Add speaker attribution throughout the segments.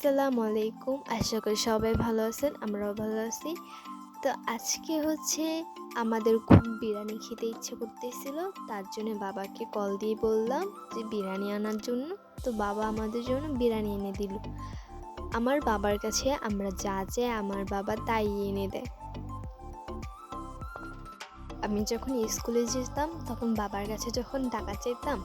Speaker 1: আসসালামু আলাইকুম। আশা করি সবাই ভালো আছেন, আমরাও ভালো আছি। তো আজকে আমাদের খুব বিরিয়ানি খেতে ইচ্ছে করতেছিল, তার জন্য বাবাকে কল দিয়ে বললাম যে বিরিয়ানি আনার জন্য। তো বাবা আমাদের জন্য বিরিয়ানি এনে দিল। আমার বাবার কাছে আমরা যা চাই আমার বাবা তাই এনে দেয়। আমি যখন স্কুলে যেতাম তখন বাবার কাছে যখন টাকা চাইতাম,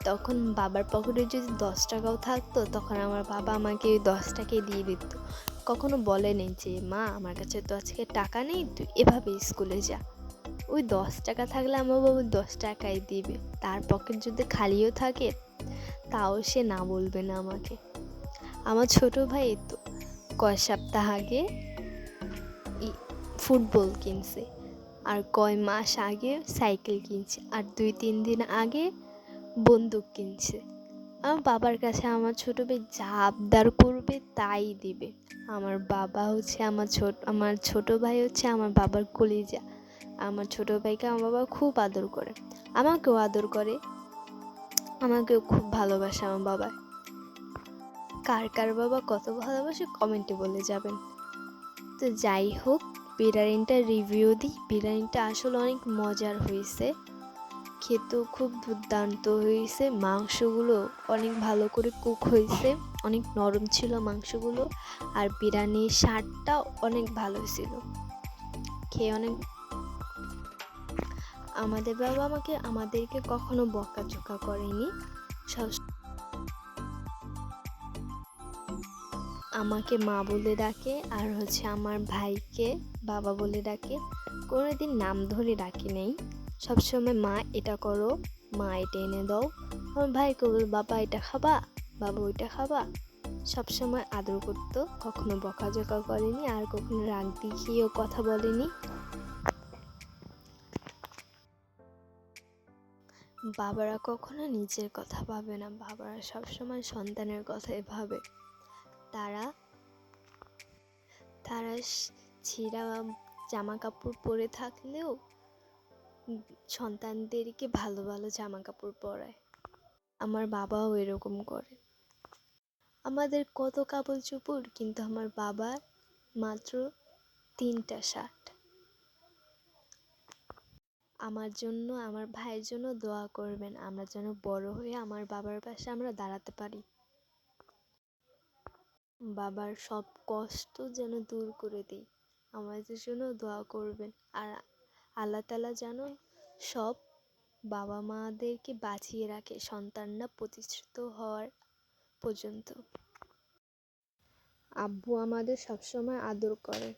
Speaker 1: তখন বাবার পকেটে যদি 10 টাকাও থাকতো তখন আমার বাবা আমাকে ওই 10 টাকাই দিয়ে দিত। কখনো বলেনি যে মা আমার কাছে তো আজকে টাকা নেই, তুই এভাবে স্কুলে যা। ওই 10 টাকা থাকলে আমার বাবা 10 টাকাই দিবে। তার পকেট যদি খালিও থাকে তাও সে না বলবে না আমাকে। আমার ছোট ভাই তো কয় সপ্তাহ আগে ফুটবল কিনছে, আর কয় মাস আগে সাইকেল কিনছে, আর 2-3 দিন আগে বন্দুক কিনছে। আমার বাবার কাছে আমার ছোট ভাই যা আবদার করবে তাই দিবে। আমার বাবা আমার ছোট ভাই আমার বাবার কলিজা। আমার ছোট ভাইকে আমার বাবা খুব আদর করে, আমাকেও আদর করে, আমাকেও খুব ভালোবাসে আমার বাবা। কার কার বাবা কত ভালোবাসে কমেন্টে বলে যাবেন। তো যাই হোক, বিরিয়ানিটা রিভিউ দিই। বিরিয়ানিটা আসলে অনেক মজার হয়েছে, খেতেও খুব দুর্দান্ত হয়েছে। মাংসগুলো অনেক ভালো করে কুক হয়েছে, অনেক নরম ছিল মাংসগুলো, আর বিরিয়ানির স্বাদটাও অনেক ভালো ছিল, খেয়ে অনেক। আমাদের বাবা আমাদেরকে কখনো বকাঝকা করেনি, সব আমাকে মা বলে ডাকে, আর আমার ভাইকে বাবা বলে ডাকে। কোনোদিন নাম ধরে ডাকি নেই, সবসময় মা এটা করো, মা এটা এনে দাও। আমার ভাইকে বল বাবা এটা খাবা, বাবা ওইটা খাবা। সবসময় আদর করতো, কখনো বকাঝকা করেনি, আর কখনো রাগ দেখিয়েও কথা বলেনি। বাবারা কখনো নিজের কথা ভাবে না, বাবারা সবসময় সন্তানের কথাই ভাবে। তারা ছেঁড়া জামা কাপড় পরে থাকলেও সন্তানদেরকে ভালো ভালো জামা কাপড় পরায়। আমার বাবাও এরকম করে। আমাদের কত কাপড় চোপড়, কিন্তু আমার বাবার মাত্র 3টা শার্ট। আমার জন্য, আমার ভাইয়ের জন্য দোয়া করবেন, আমরা যেন বড় হয়ে আমার বাবার পাশে আমরা দাঁড়াতে পারি। বাবার সব কষ্ট যেন দূর করে দিই, আমাদের জন্য দোয়া করবেন। আর আল্লাহ তাআলা যেন সব বাবা মাদেরকে বাঁচিয়ে রাখে সন্তানরা প্রতিষ্ঠিত হওয়ার পর্যন্ত। আব্বু আমাদের সবসময় আদর করে।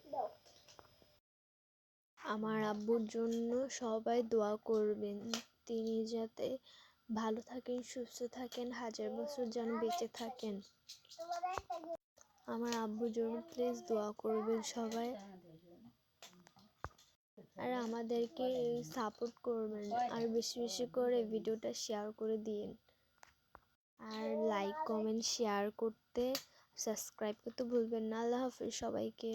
Speaker 1: আমার আব্বুর জন্য সবাই দোয়া করবেন, তিনি যাতে ভালো থাকেন, সুস্থ থাকেন, 1000 বছর যেন বেঁচে থাকেন। আমার আব্বুর জন্য প্লিজ দোয়া করবেন সবাই, আর আমাদেরকে সাপোর্ট করবেন, আর বেশি বেশি করে ভিডিওটা শেয়ার করে দিন, আর লাইক কমেন্ট শেয়ার করতে, সাবস্ক্রাইব করতে ভুলবেন না। আল্লাহ হাফেজ সবাইকে।